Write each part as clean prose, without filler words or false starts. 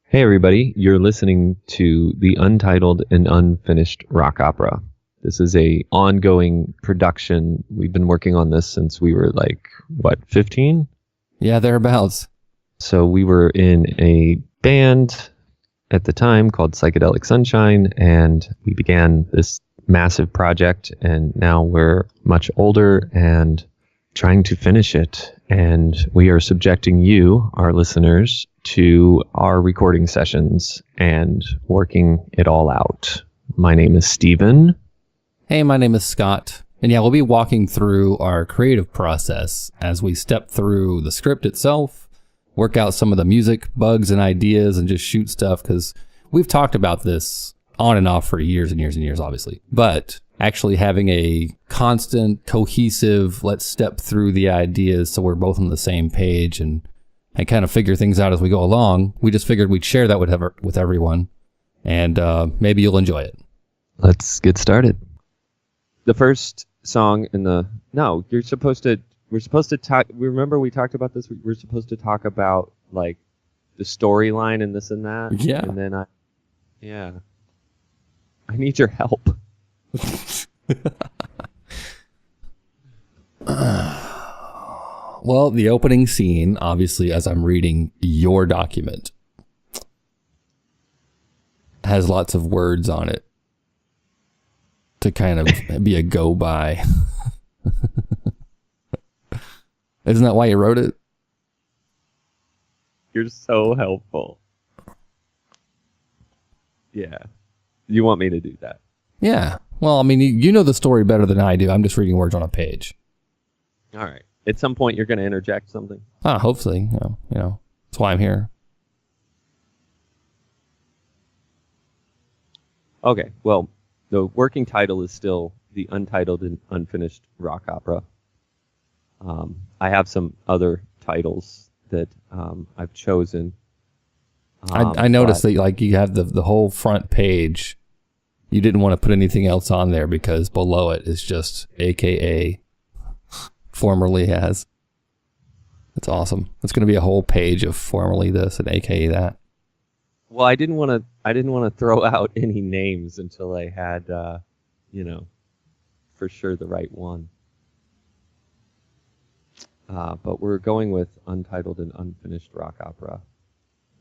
Hey everybody, you're listening to the Untitled and Unfinished Rock Opera. This is a ongoing production. We've been working on this since we were 15? Yeah, thereabouts. So we were in a band at the time called Psychedelic Sunshine, and we began this massive project, and now we're much older and trying to finish it. And we are subjecting you, our listeners, to our recording sessions and working it all out. My name is Steven. Hey, my name is Scott. And yeah, we'll be walking through our creative process as we step through the script itself, work out some of the music bugs and ideas, and just shoot stuff, because we've talked about this on and off for years and years and years, obviously. But actually having a constant, cohesive, let's step through the ideas so we're both on the same page and kind of figure things out as we go along. We just figured we'd share that with everyone, and maybe you'll enjoy it. Let's get started. The first song in the... No, we're supposed to talk... Remember we talked about this? We're supposed to talk about, the storyline and this and that? Yeah. And then I need your help. Well, the opening scene, obviously, as I'm reading your document, has lots of words on it to kind of be a go-by. Isn't that why you wrote it? You're so helpful. Yeah. You want me to do that? Yeah. Well, I mean, you know the story better than I do. I'm just reading words on a page. All right. At some point, you're going to interject something? Hopefully. You know, that's why I'm here. Okay. Well, the working title is still the Untitled and Unfinished Rock Opera. I have some other titles that I've chosen. I noticed that you have the whole front page. You didn't want to put anything else on there because below it is just AKA formerly has. That's awesome. It's going to be a whole page of formerly this and AKA that. Well, I didn't want to throw out any names until I had for sure the right one. But we're going with Untitled and Unfinished Rock Opera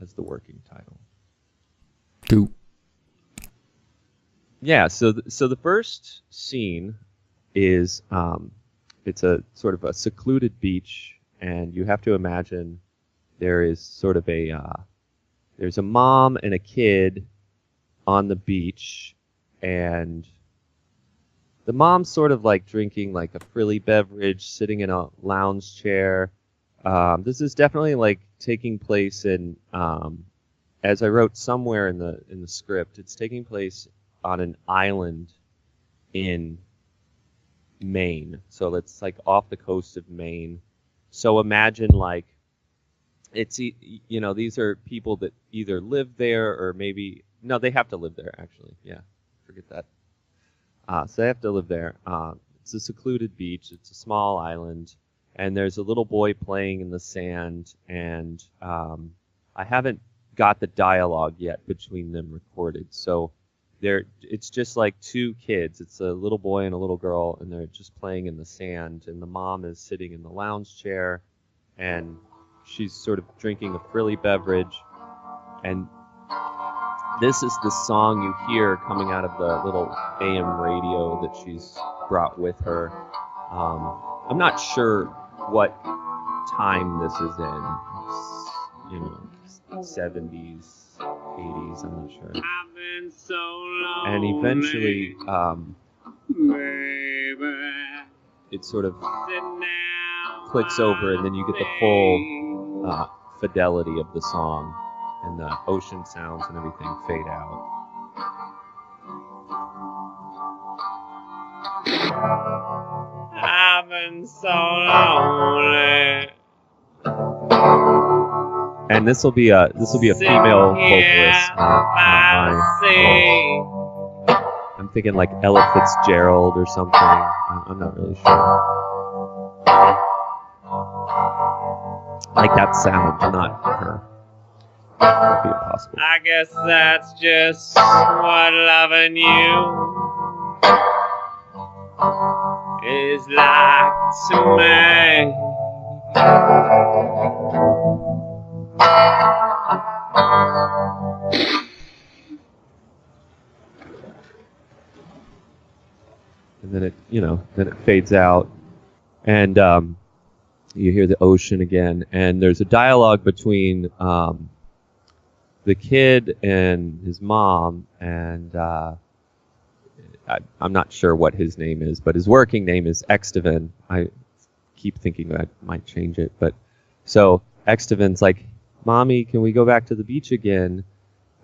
as the working title. Cool. Yeah, so the first scene is it's a sort of a secluded beach, and you have to imagine there is sort of there's a mom and a kid on the beach, and the mom's sort of drinking a frilly beverage, sitting in a lounge chair. This is definitely taking place in, as I wrote somewhere in the script, it's taking place on an island in Maine. So it's off the coast of Maine. So imagine it's, these are people that either live there or maybe, no, they have to live there actually. Yeah, forget that. So they have to live there. It's a secluded beach. It's a small island. And there's a little boy playing in the sand. And I haven't got the dialogue yet between them recorded. So it's just two kids. It's a little boy and a little girl, and they're just playing in the sand. And the mom is sitting in the lounge chair, and she's sort of drinking a frilly beverage. And this is the song you hear coming out of the little AM radio that she's brought with her. I'm not sure what time this is in. 70s, 80s, I'm not sure. And eventually, it sort of clicks over, and then you get the full fidelity of the song, and the ocean sounds and everything fade out. I've been so lonely. And this will be a female vocalist, not mine. I'm thinking Ella Fitzgerald or something. I'm not really sure. That sound, not her. That'd be impossible. I guess that's just what loving you is like to me. And then it fades out, and you hear the ocean again, and there's a dialogue between the kid and his mom, and I'm not sure what his name is, but his working name is Extavan. I keep thinking that I might change it, but so Extavan's like, "Mommy, can we go back to the beach again?"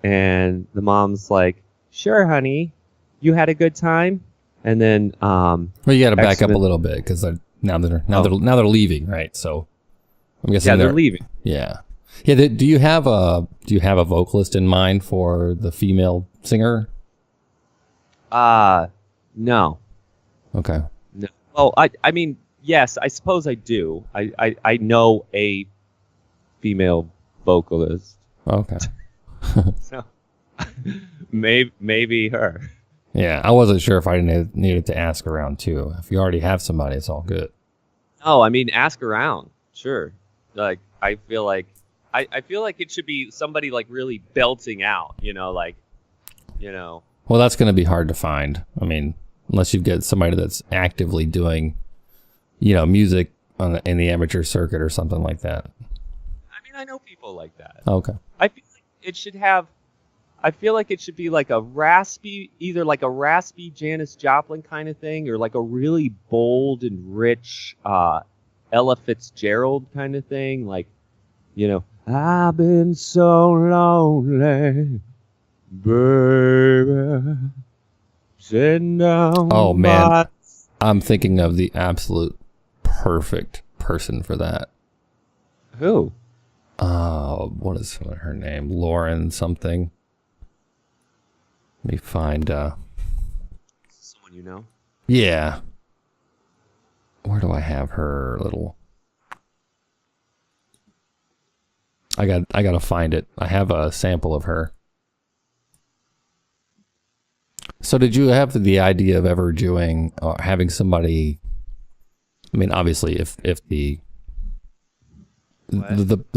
And the mom's like, "Sure, honey. You had a good time?" And then well, you got to back up a little bit because now they're leaving, right? So I'm guessing they're leaving. Yeah. Do you have a vocalist in mind for the female singer? No. Okay. No. Well, I mean, yes, I suppose I do. I know a female vocalist. Okay. So maybe her. Yeah, I wasn't sure if I needed to ask around too. If you already have somebody, it's all good. Oh, I mean, ask around. Sure. Like, I feel like it should be somebody like really belting out, Well, that's going to be hard to find. I mean, unless you get somebody that's actively doing, music in the amateur circuit or something like that. I mean, I know people like that. Okay. I feel like it should be like either like a raspy Janis Joplin kind of thing, or like a really bold and rich Ella Fitzgerald kind of thing. Like, I've been so lonely, baby. Sitting down. Oh man, I'm thinking of the absolute perfect person for that. Who? What is her name? Lauren something. Let me find someone you know. Yeah. Where do I have her little? I gotta find it. I have a sample of her. So did you have the idea of ever doing or having somebody? I mean, obviously, if the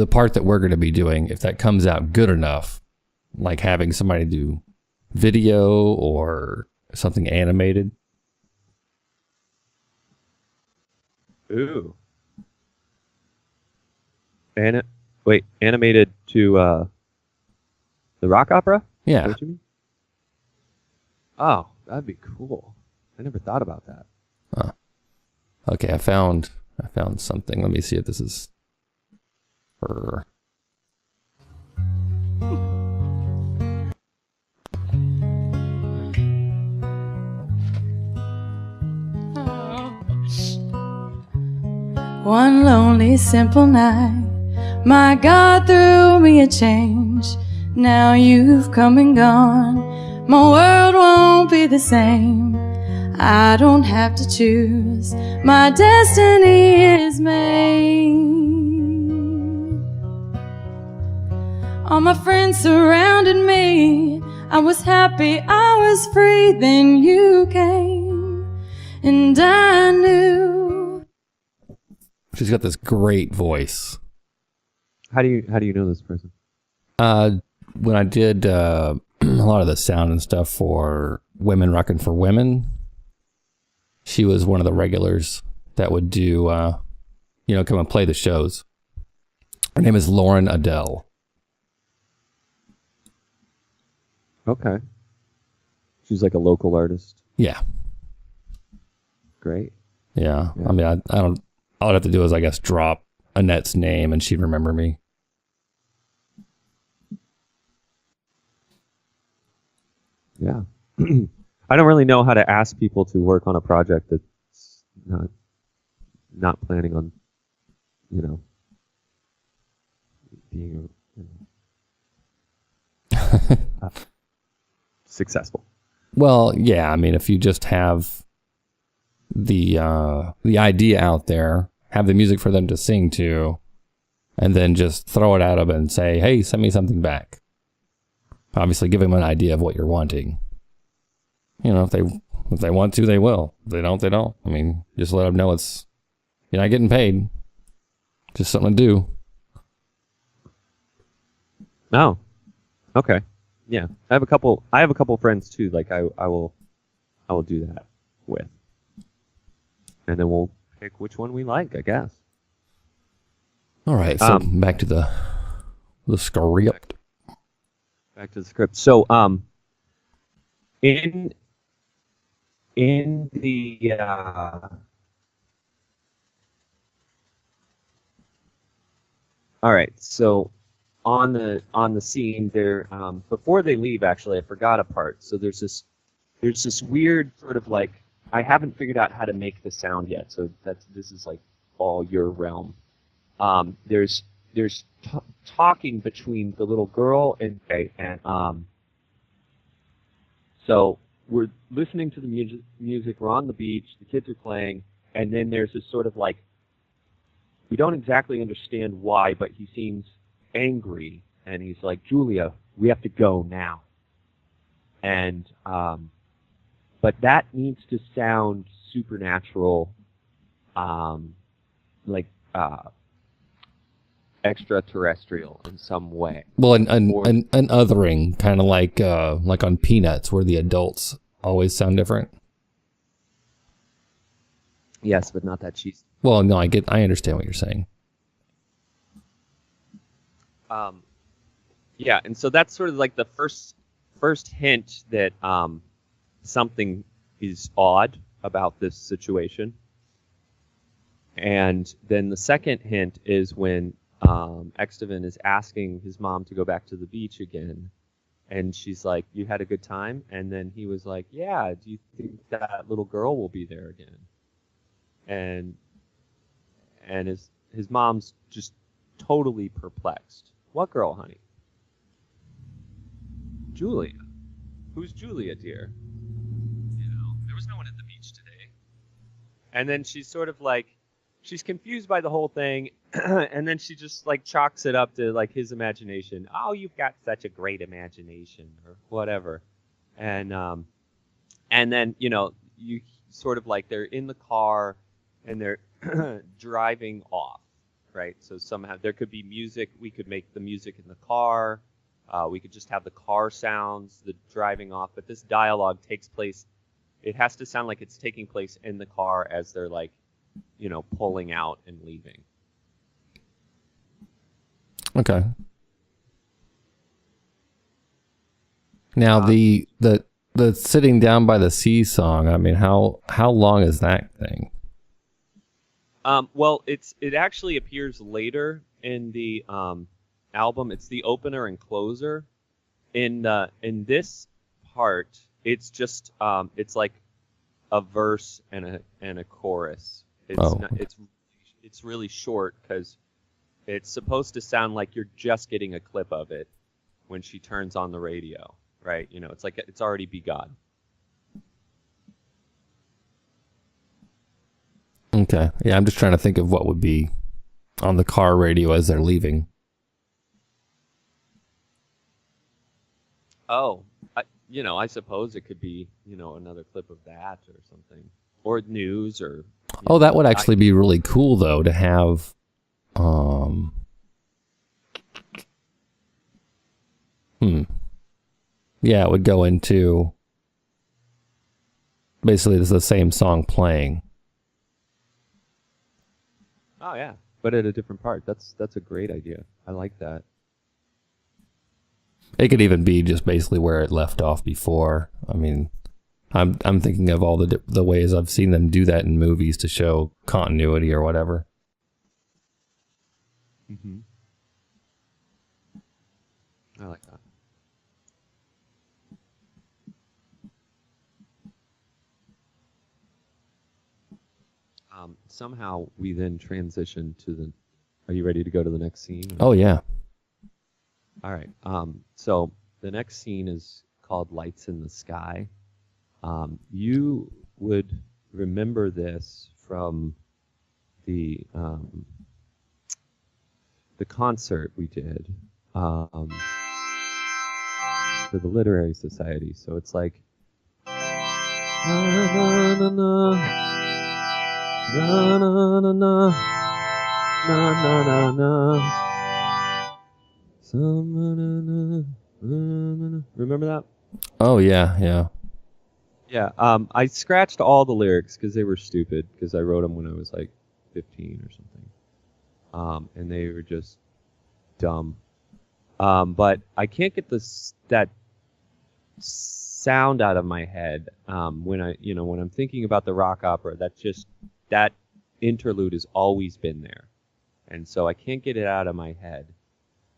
part that we're going to be doing, if that comes out good enough, like having somebody do video or something animated. Ooh. Animated to the rock opera? Yeah. Is that what you mean? Oh, that'd be cool. I never thought about that. Okay, I found something. Let me see if this is her. One lonely, simple night, my God threw me a change. Now you've come and gone, my world won't be the same. I don't have to choose, my destiny is made. All my friends surrounded me, I was happy, I was free. Then you came, and I knew. She's got this great voice. How do you know this person? When I did a lot of the sound and stuff for Women Rockin' for Women, she was one of the regulars that would do, come and play the shows. Her name is Lauren Adele. Okay. She's like a local artist. Yeah. Great. Yeah. I mean, I don't. All I'd have to do is, I guess, drop Annette's name and she'd remember me. Yeah. I don't really know how to ask people to work on a project that's not planning on, being successful. Well, yeah. I mean, if you just have the idea out there, have the music for them to sing to, and then just throw it at them and say, hey, send me something back. Obviously, give them an idea of what you're wanting. You know, if they want to, they will. If they don't, they don't. I mean, just let them know you're not getting paid. Just something to do. Oh, okay. Yeah, I have a couple friends too. Like I will do that with, and then we'll pick which one we like, I guess. All right. So back to the script. Back to the script. So in the all right. So on the scene there, before they leave, actually, I forgot a part. So there's this weird sort of like, I haven't figured out how to make the sound yet. So this is like all your realm. There's talking between the little girl and so we're listening to the music. We're on the beach. The kids are playing, and then there's this sort of like, we don't exactly understand why, but he seems angry, and he's like, Julia, we have to go now. And but that needs to sound supernatural, like extraterrestrial in some way. Well, an othering, kind of like on Peanuts, where the adults always sound different. Yes, but not that cheesy. Well, no, I understand what you're saying. Yeah, and so that's sort of like the first hint that something is odd about this situation. And then the second hint is when Extavan is asking his mom to go back to the beach again, and she's like, "You had a good time?" And then he was like, "Yeah, do you think that little girl will be there again?" And his mom's just totally perplexed. What girl, honey? Julia. Who's Julia, dear? You know, there was no one at the beach today. And then she's sort of like, she's confused by the whole thing, and then she just like chalks it up to like his imagination. Oh, you've got such a great imagination, or whatever. And then, you know, you sort of like, they're in the car and they're driving off, right? So somehow there could be music. We could make the music in the car. We could just have the car sounds, the driving off. But this dialogue takes place, it has to sound like it's taking place in the car as they're like, you know, pulling out and leaving. Okay. Now the sitting down by the sea song, I mean, how long is that thing? Well, it actually appears later in the album. It's the opener and closer. In this part, it's just it's like a verse and a chorus. It's really short because it's supposed to sound like you're just getting a clip of it when she turns on the radio, right? You know, it's like it's already begun. Okay. Yeah, I'm just trying to think of what would be on the car radio as they're leaving. Oh, I suppose it could be, another clip of that or something, or news, or. Oh, that would actually be really cool, though, to have. Yeah, it would go into. Basically, it's the same song playing. Oh yeah, but at a different part. That's a great idea. I like that. It could even be just basically where it left off before. I mean, I'm thinking of all the ways I've seen them do that in movies to show continuity or whatever. Mm-hmm. I like that. Somehow we then transition to the. Are you ready to go to the next scene? Oh yeah. All right. So the next scene is called "Lights in the Sky." You would remember this from the the concert we did for the Literary Society. So it's like na na na na na na na na na na. Remember that? Oh yeah, yeah. Yeah. I scratched all the lyrics because they were stupid because I wrote them when I was like 15 or something. And they were just dumb. But I can't get that sound out of my head when I'm thinking about the rock opera. That interlude has always been there, and so I can't get it out of my head.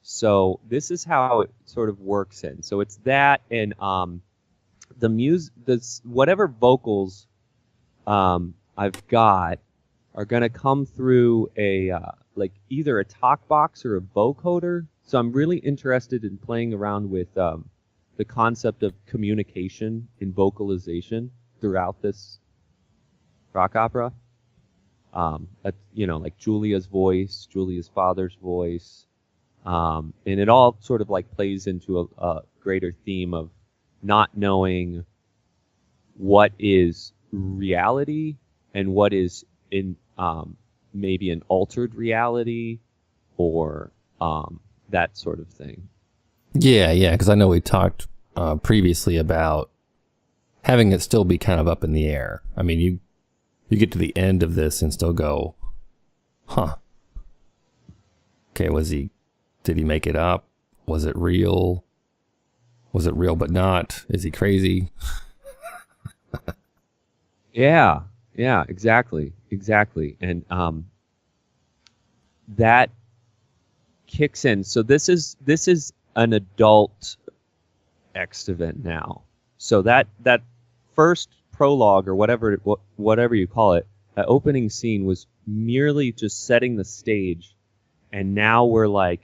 So this is how it sort of works in. So it's that, and the music, whatever vocals I've got are gonna come through a like either a talk box or a vocoder. So I'm really interested in playing around with the concept of communication in vocalization throughout this rock opera. Like Julia's voice, Julia's father's voice, and it all sort of like plays into a greater theme of not knowing what is reality and what is in maybe an altered reality or that sort of thing. Yeah, because I know we talked previously about having it still be kind of up in the air. I mean, you get to the end of this and still go, huh. Okay, did he make it up? Was it real? Was it real but not? Is he crazy? Yeah, exactly. And that kicks in. So this is an adult extant now. So that first prologue or whatever you call it, that opening scene was merely just setting the stage, and now we're like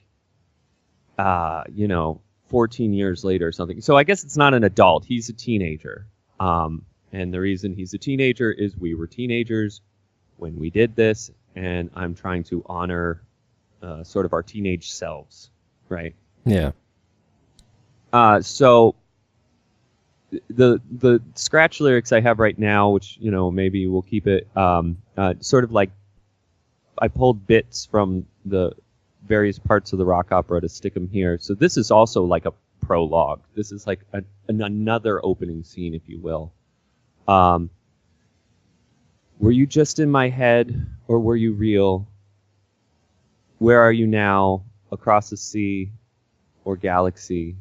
14 years later or something. So I guess it's not an adult, he's a teenager. And the reason he's a teenager is we were teenagers when we did this, and I'm trying to honor sort of our teenage selves, right? Yeah. So the scratch lyrics I have right now, which maybe we'll keep it sort of like I pulled bits from the various parts of the rock opera to stick them here. So this is also like a prologue. This is like another opening scene, if you will. Were you just in my head, or were you real? Where are you now, across the sea or galaxy?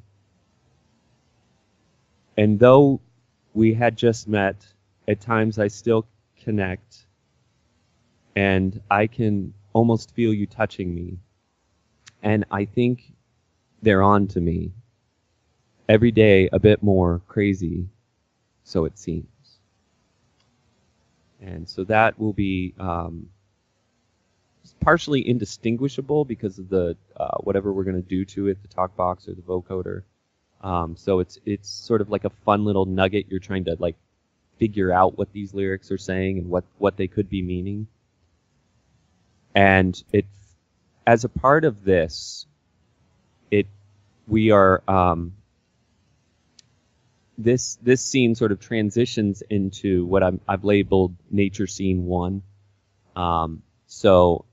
And though we had just met, at times I still connect, and I can almost feel you touching me. And I think they're on to me. Every day a bit more crazy, so it seems. And so that will be partially indistinguishable because of the whatever we're going to do to it, the talk box or the vocoder. So it's sort of like a fun little nugget. You're trying to like figure out what these lyrics are saying and what they could be meaning. And it, as a part of this, we are this scene sort of transitions into what I've labeled Nature Scene 1. So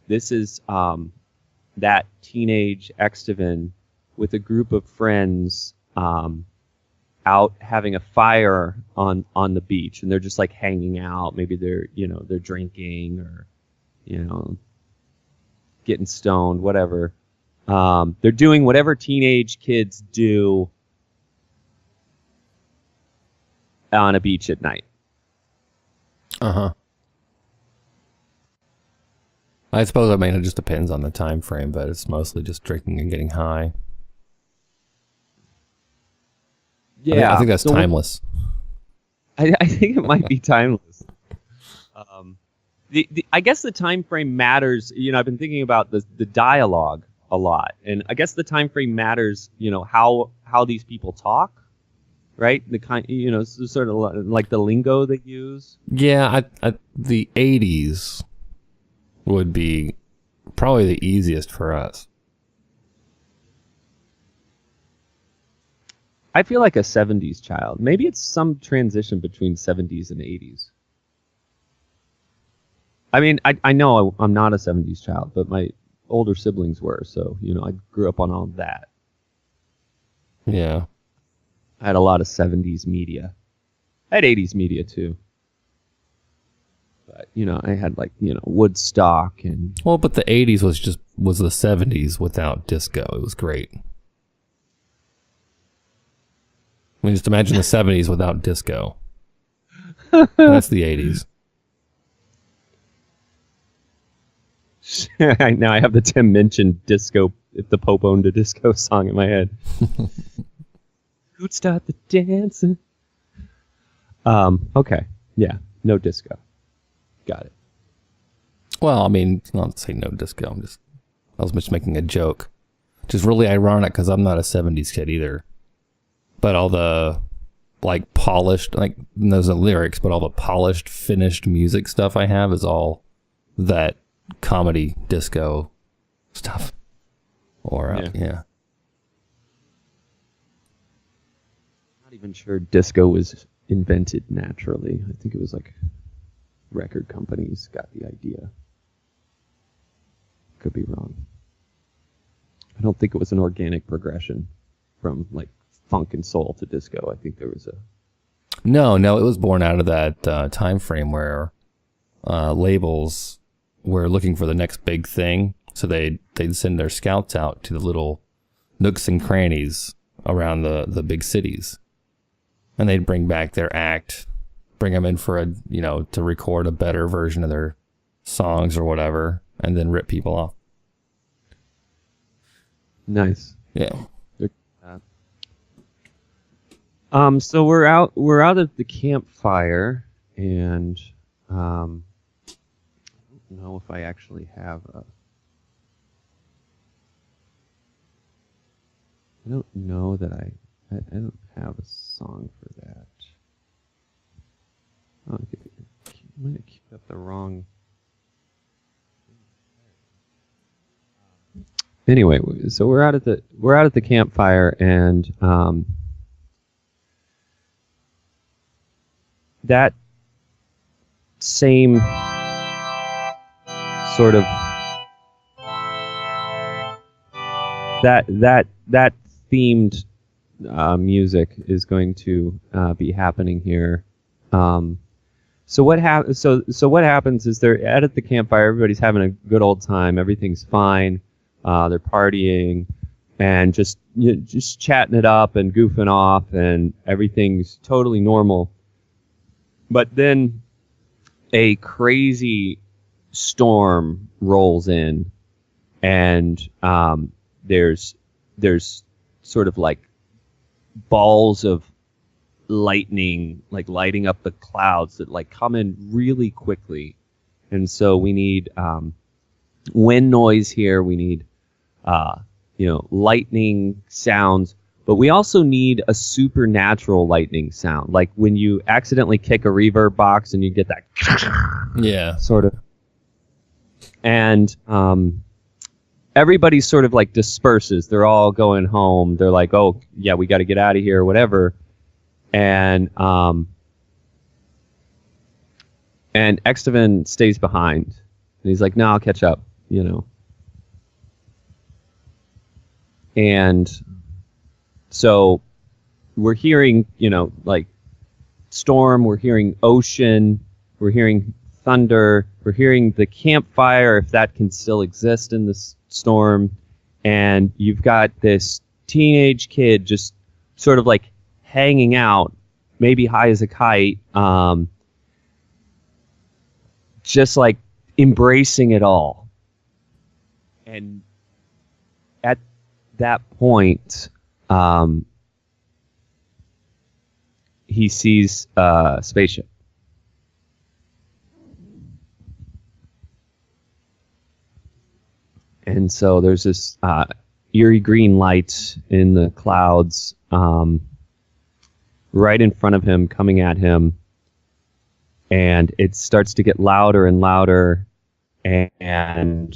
this is that teenage Extavan with a group of friends out having a fire on the beach, and they're just like hanging out. Maybe they're drinking or getting stoned, whatever. They're doing whatever teenage kids do on a beach at night. Uh-huh. I suppose, it just depends on the time frame, but it's mostly just drinking and getting high. Yeah. I think that's timeless. I think it might be timeless. I guess the time frame matters. I've been thinking about the dialogue a lot, and I guess the time frame matters. How these people talk, right? The kind, sort of like the lingo they use. Yeah, the 80s would be probably the easiest for us. I feel like a 70s child. Maybe it's some transition between 70s and 80s. I mean, I know I'm not a 70s child, but my older siblings were, so, you know, I grew up on all of that. Yeah. I had a lot of 70s media. I had 80s media, too. But, you know, I had, like, you know, Woodstock and... Well, but the 80s was the 70s without disco. It was great. I mean, just imagine the 70s without disco. That's the 80s. Now I have the Tim Minchin disco, if the Pope owned a disco song in my head. Who'd start the dancing? Okay. Yeah, no disco. Got it. Well, I mean, not to say no disco. I was just making a joke. Which is really ironic because I'm not a 70s kid either. But all the, like, polished, like, those are lyrics, but all the polished, finished music stuff I have is all that comedy disco stuff. Or, yeah. Not even sure disco was invented naturally. I think it was like record companies got the idea. Could be wrong. I don't think it was an organic progression from like funk and soul to disco. I think there was a... No, it was born out of that time frame where labels were looking for the next big thing. So they'd send their scouts out to the little nooks and crannies around the big cities. And they'd bring back their act, bring them in for to record a better version of their songs or whatever, and then rip people off. Nice. Yeah. So we're out at the campfire, and I don't know if I actually have a... I don't know that I don't have a song for that. Oh, I might have queued up the wrong... Anyway, so we're out at the campfire, and that same sort of that themed music is going to be happening here. So what happens is they're at the campfire. Everybody's having a good old time. Everything's fine. They're partying and just chatting it up and goofing off, and everything's totally normal. But then a crazy storm rolls in, and there's sort of like balls of lightning like lighting up the clouds that like come in really quickly. And so we need wind noise here. We need lightning sounds, but we also need a supernatural lightning sound, like when you accidentally kick a reverb box and you get that yeah sort of. And everybody sort of like disperses. They're all going home. They're like, oh yeah, we got to get out of here or whatever. And Extavan stays behind, and he's like, no, I'll catch up, And so we're hearing, like storm, we're hearing ocean, we're hearing thunder, we're hearing the campfire, if that can still exist in this storm. And you've got this teenage kid just sort of like hanging out, maybe high as a kite, just like embracing it all. And at that point, he sees a spaceship. And so there's this eerie green light in the clouds right in front of him, coming at him. And it starts to get louder and louder. and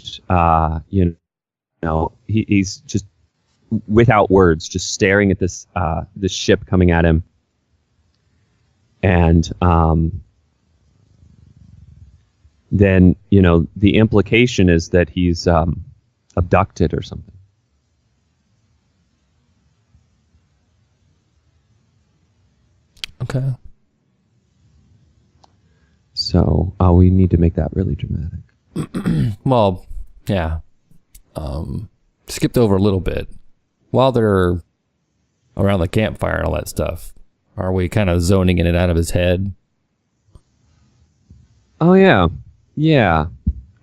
he's just without words, just staring at this ship coming at him, and then the implication is that he's abducted or something. Okay. So we need to make that really dramatic. Well, yeah. Skipped over a little bit. While they're around the campfire and all that stuff, are we kind of zoning in and out of his head? Oh, yeah. Yeah.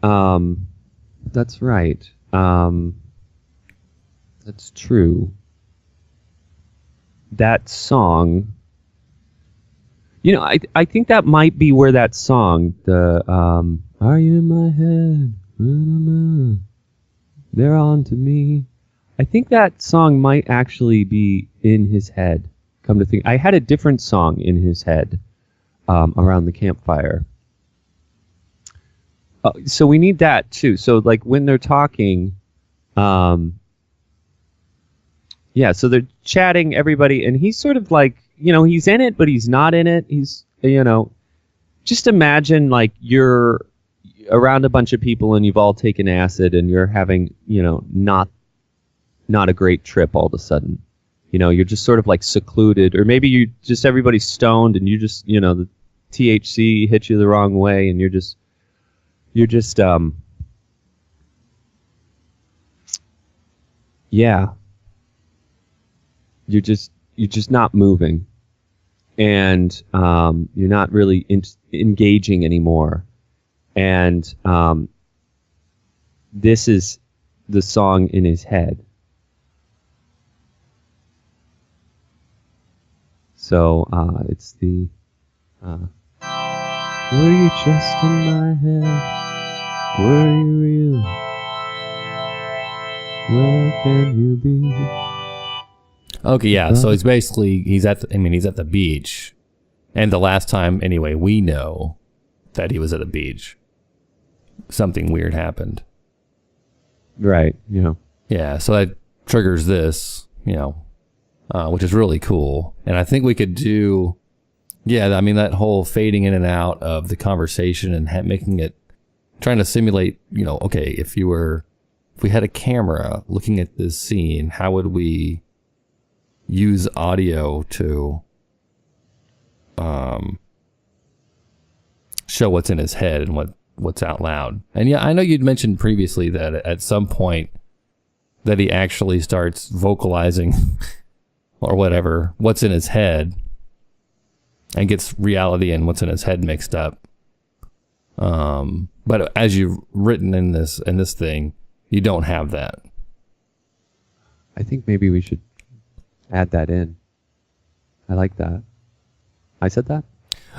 That's right. That's true. That song... I think that might be where that song, the "Are You in My Head? They're on to me." I think that song might actually be in his head. Come to think, I had a different song in his head around the campfire. So we need that too. So like when they're talking, so they're chatting, everybody, and he's sort of like, he's in it, but he's not in it. He's, just imagine like you're around a bunch of people and you've all taken acid and you're having, not a great trip all of a sudden. You're just sort of like secluded, or maybe everybody's stoned and you just, the THC hit you the wrong way and you're just you're just not moving, and you're not really engaging anymore. And this is the song in his head. So it's the were you just in my head? Were you real? Where can you be? Okay, yeah. So he's basically he's at the beach, and the last time anyway we know that he was at the beach, something weird happened. Right. Yeah. So that triggers this, which is really cool, and I think we could do, that whole fading in and out of the conversation and making it, trying to simulate, okay, if we had a camera looking at this scene, how would we use audio to show what's in his head and what's out loud. And yeah, I know you'd mentioned previously that at some point that he actually starts vocalizing or whatever what's in his head and gets reality and what's in his head mixed up. But as you've written in this thing, you don't have that. I think maybe we should add that in. I like that. I said that?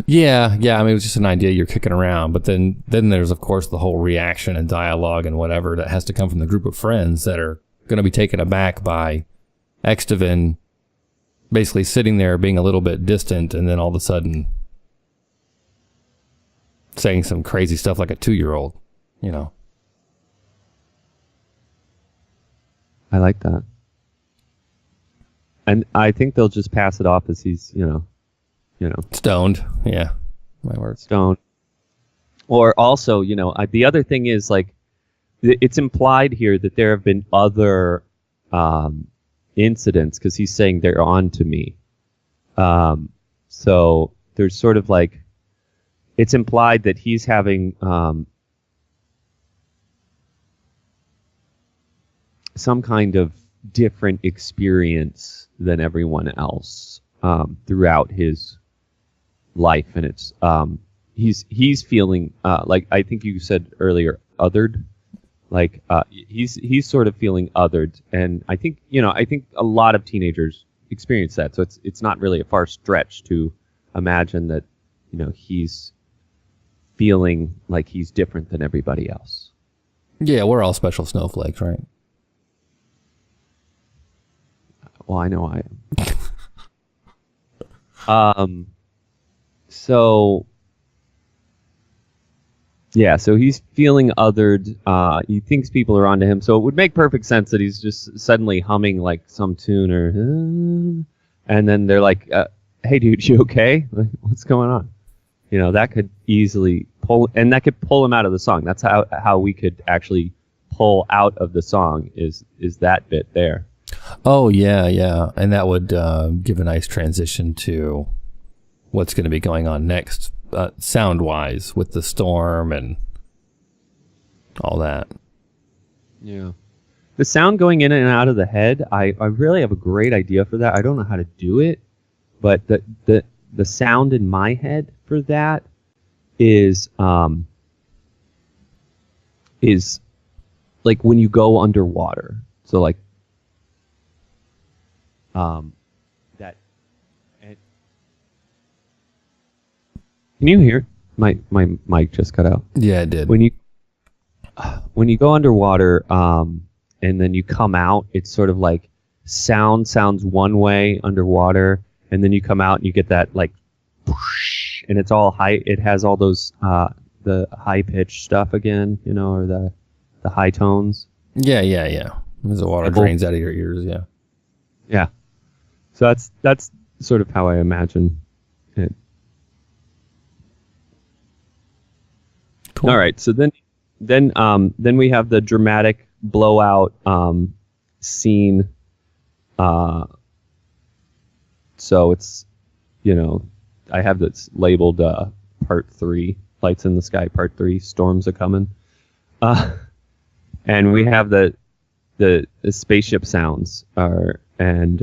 Yeah. It was just an idea you're kicking around, but then there's of course the whole reaction and dialogue and whatever that has to come from the group of friends that are going to be taken aback by Extavan basically sitting there being a little bit distant and then all of a sudden saying some crazy stuff like a 2-year-old, I like that. And I think they'll just pass it off as he's, stoned. Yeah, my word. Stoned. Or also, the other thing is like, it's implied here that there have been other incidents because he's saying they're on to me. So there's sort of like, it's implied that he's having some kind of different experience than everyone else throughout his life, and it's he's feeling like I think you said earlier, othered. Like he's sort of feeling othered, and I think a lot of teenagers experience that. So it's not really a far stretch to imagine that he's feeling like he's different than everybody else. Yeah, we're all special snowflakes, right? Well, I know I am. So Yeah, so he's feeling othered. He thinks people are onto him. So it would make perfect sense that he's just suddenly humming like some tune or, and then they're like, "Hey, dude, you okay? Like, what's going on?" You know, that could easily pull him out of the song. That's how we could actually pull out of the song is that bit there. Oh yeah, and that would give a nice transition to what's going to be going on next. Sound-wise, with the storm and all that. Yeah. The sound going in and out of the head, I really have a great idea for that. I don't know how to do it, but the sound in my head for that is like when you go underwater. So like that. Can you hear? My mic just cut out. Yeah, it did. When you go underwater, and then you come out, it's sort of like sounds one way underwater, and then you come out and you get that like, whoosh, and it's all high. It has all those the high pitched stuff again, you know, or the high tones. Yeah. As the water drains out of your ears. Yeah. Yeah. So that's sort of how I imagine it. Cool. All right, so then we have the dramatic blowout scene. So it's, you know, I have this labeled Part 3, Lights in the Sky, Part 3, Storms a Coming, and we have the spaceship sounds and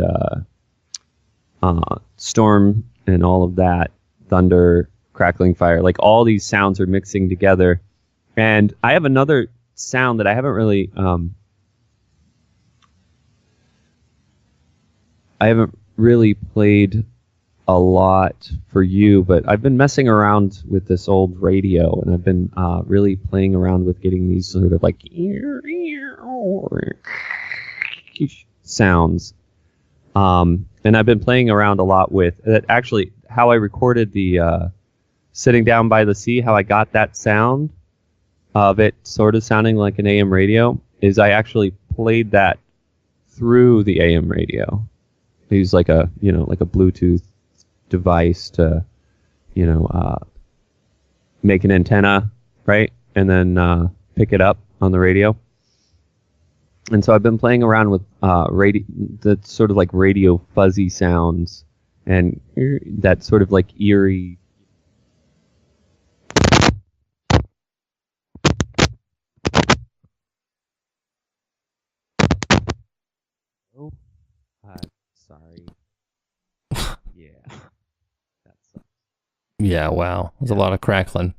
storm and all of that, thunder, crackling fire, like all these sounds are mixing together. And I have another sound that I haven't really played a lot for you, but I've been messing around with this old radio, and I've been really playing around with getting these sort of like sounds, and I've been playing around a lot with actually how I recorded the Sitting Down by the Sea, how I got that sound of it sort of sounding like an AM radio is I actually played that through the AM radio. I used like a Bluetooth device to, make an antenna, right? And then pick it up on the radio. And so I've been playing around with the sort of like radio fuzzy sounds and that sort of like eerie. Sorry. Yeah. That sucks. Yeah, wow. There's a lot of crackling.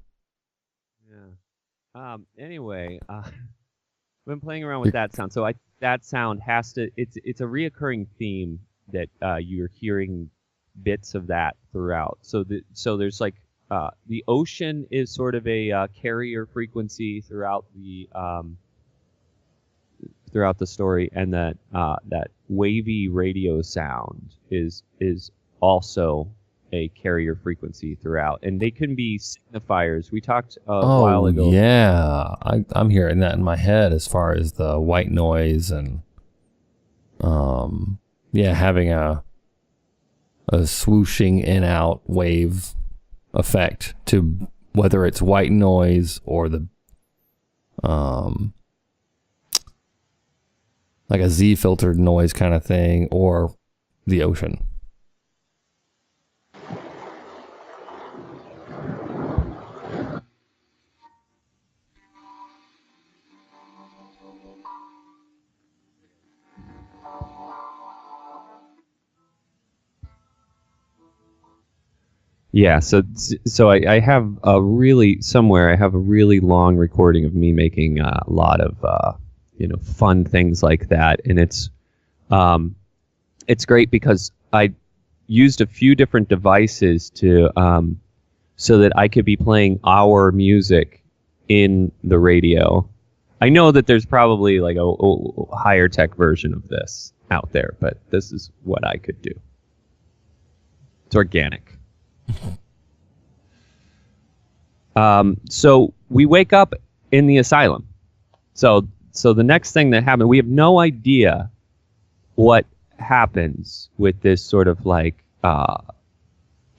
Yeah. Anyway, I've been playing around with that sound. So that sound has to, it's a reoccurring theme that you're hearing bits of that throughout. So there's like the ocean is sort of a carrier frequency throughout the story, and that wavy radio sound is also a carrier frequency throughout, and they can be signifiers. We talked a while ago. Yeah, I'm hearing that in my head as far as the white noise and having a swooshing in out wave effect to whether it's white noise or the like a Z filtered noise kind of thing, or the ocean. Yeah, so I have a really long recording of me making a lot of fun things like that, and it's great because I used a few different devices to so that I could be playing our music in the radio. I know that there's probably like a higher tech version of this out there, but this is what I could do. It's organic. So we wake up in the asylum. So the next thing that happened, we have no idea what happens with this sort of like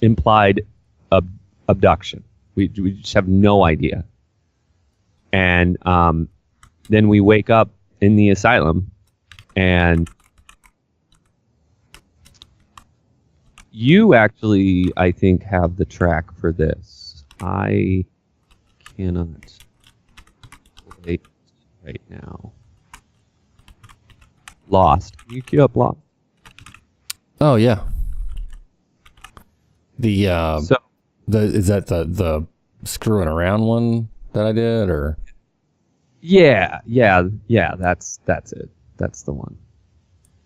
implied abduction. We just have no idea. And then we wake up in the asylum, and you actually, I think, have the track for this. I cannot play it right now. Lost. Can you queue up Lost? Oh yeah. Is that the screwing around one that I did, or? Yeah. That's it. That's the one.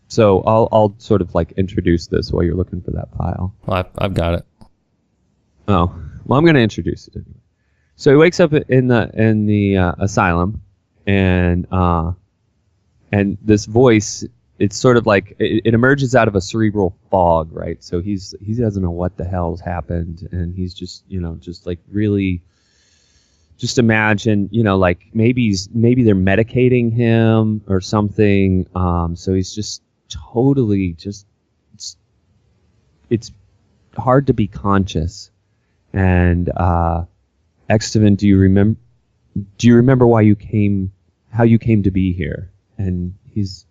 So I'll sort of like introduce this while you're looking for that file. Well, I've got it. Oh, well, I'm going to introduce it anyway. So he wakes up in the asylum, and this voice, it's sort of like it emerges out of a cerebral fog, right? So he doesn't know what the hell's happened, and he's just like really, just imagine, like maybe they're medicating him or something. So he's just totally it's hard to be conscious. And Extavan, do you remember how you came to be here? And he's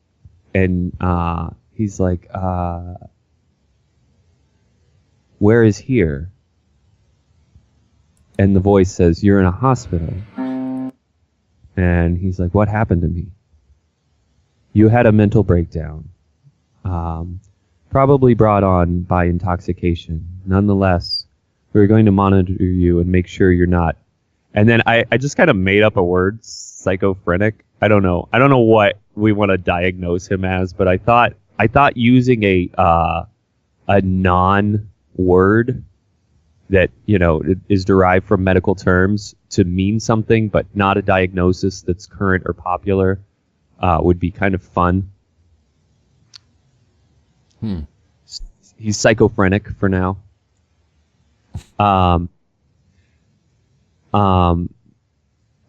like, where is here? And the voice says, you're in a hospital. And he's like, what happened to me? You had a mental breakdown, probably brought on by intoxication. Nonetheless, we're going to monitor you and make sure you're not. And then I just kind of made up a word, schizophrenic. I don't know what we want to diagnose him as, but I thought using a non-word that is derived from medical terms to mean something, but not a diagnosis that's current or popular, would be kind of fun. He's schizophrenic for now.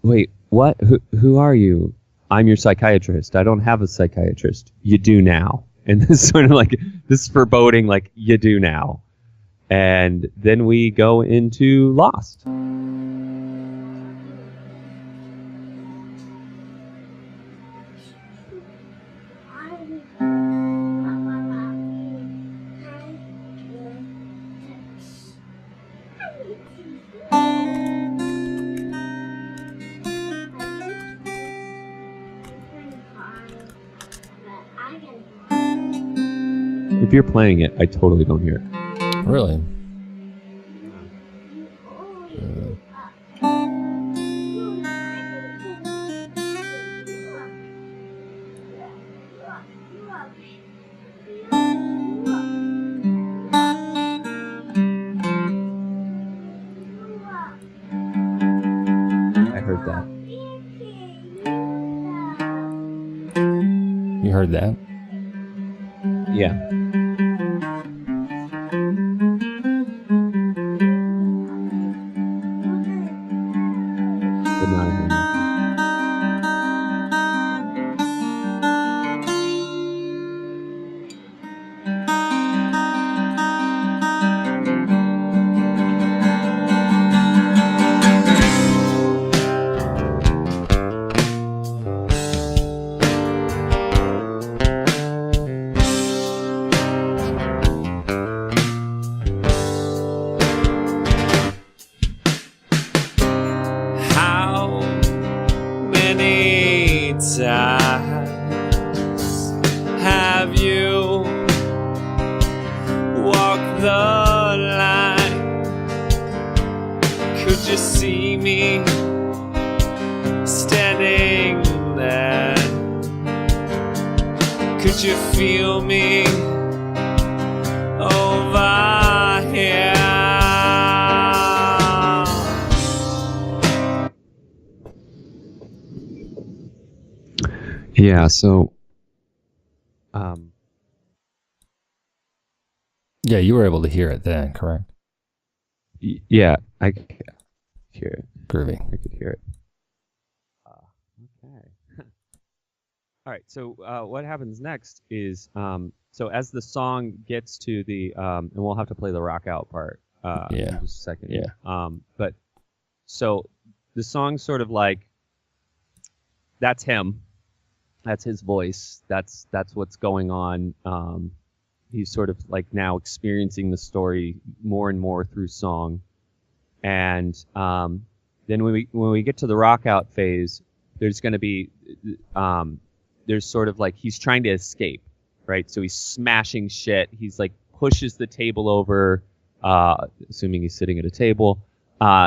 Wait, what? Who are you? I'm your psychiatrist. I don't have a psychiatrist. You do now. And this is sort of like this foreboding, like you do now. And then we go into Lost. If you're playing it, I totally don't hear it. Really? I heard that. You heard that? Yeah. But not in here. How many times have you walked the line? Could you see me standing there? Could you feel me over here? Yeah, so Yeah, you were able to hear it then, correct? yeah, hear it. Groovy. I could hear it. Okay. All right. So what happens next is so as the song gets to the and we'll have to play the rock out part in just a second. Yeah. But so the song's sort of like that's him. That's his voice. That's what's going on. He's sort of like now experiencing the story more and more through song. And then when we get to the rock out phase, there's going to be there's sort of like he's trying to escape, right? So he's smashing shit. He's like pushes the table over, assuming he's sitting at a table.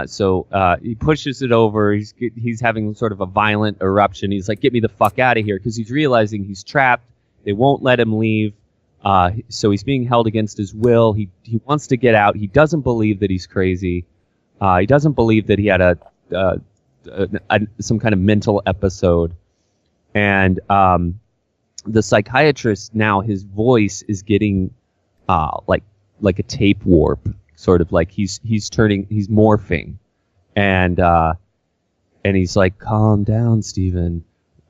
So he pushes it over. He's having sort of a violent eruption. He's like, "Get me the fuck out of here," because he's realizing he's trapped. They won't let him leave. So he's being held against his will. He wants to get out. He doesn't believe that he's crazy. He doesn't believe that he had some kind of mental episode. And the psychiatrist now, his voice is getting like a tape warp, sort of like he's morphing, and he's like, "Calm down, Stephen.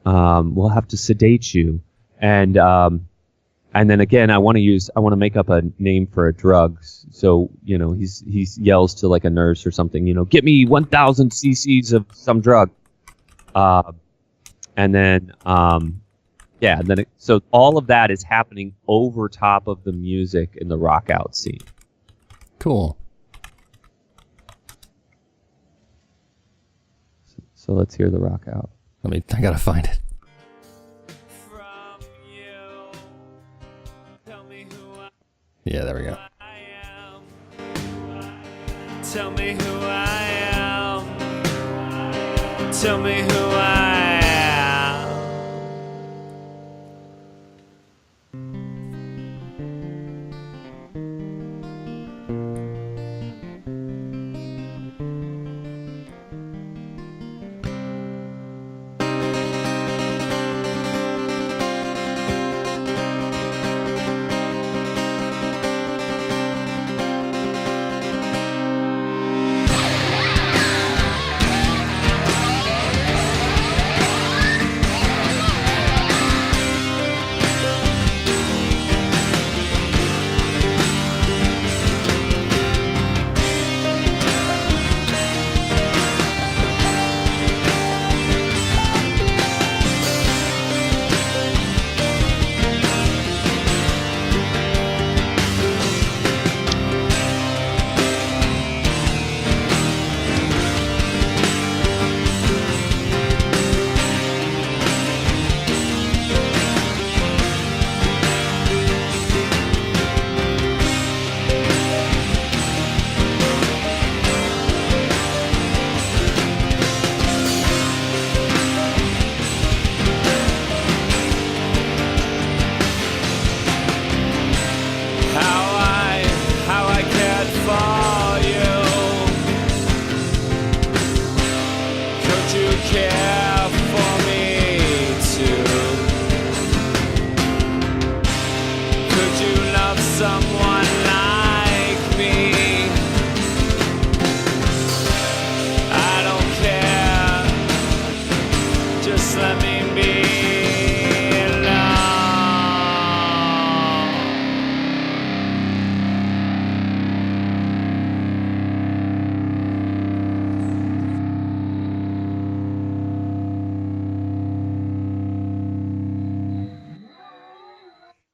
We'll have to sedate you." And then again, I want to make up a name for a drug. So, he yells to like a nurse or something, "Get me 1,000 cc's of some drug." And then, so all of that is happening over top of the music in the rock out scene. Cool. So let's hear the rock out. I gotta find it. Yeah, there we go. Tell me who I am. Tell me who I am.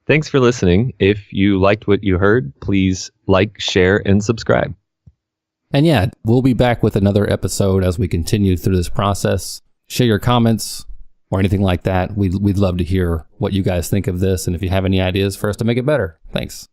Thanks for listening. If you liked what you heard, please like, share, and subscribe. And yeah, we'll be back with another episode as we continue through this process. Share your comments or anything like that. We'd love to hear what you guys think of this and if you have any ideas for us to make it better. Thanks.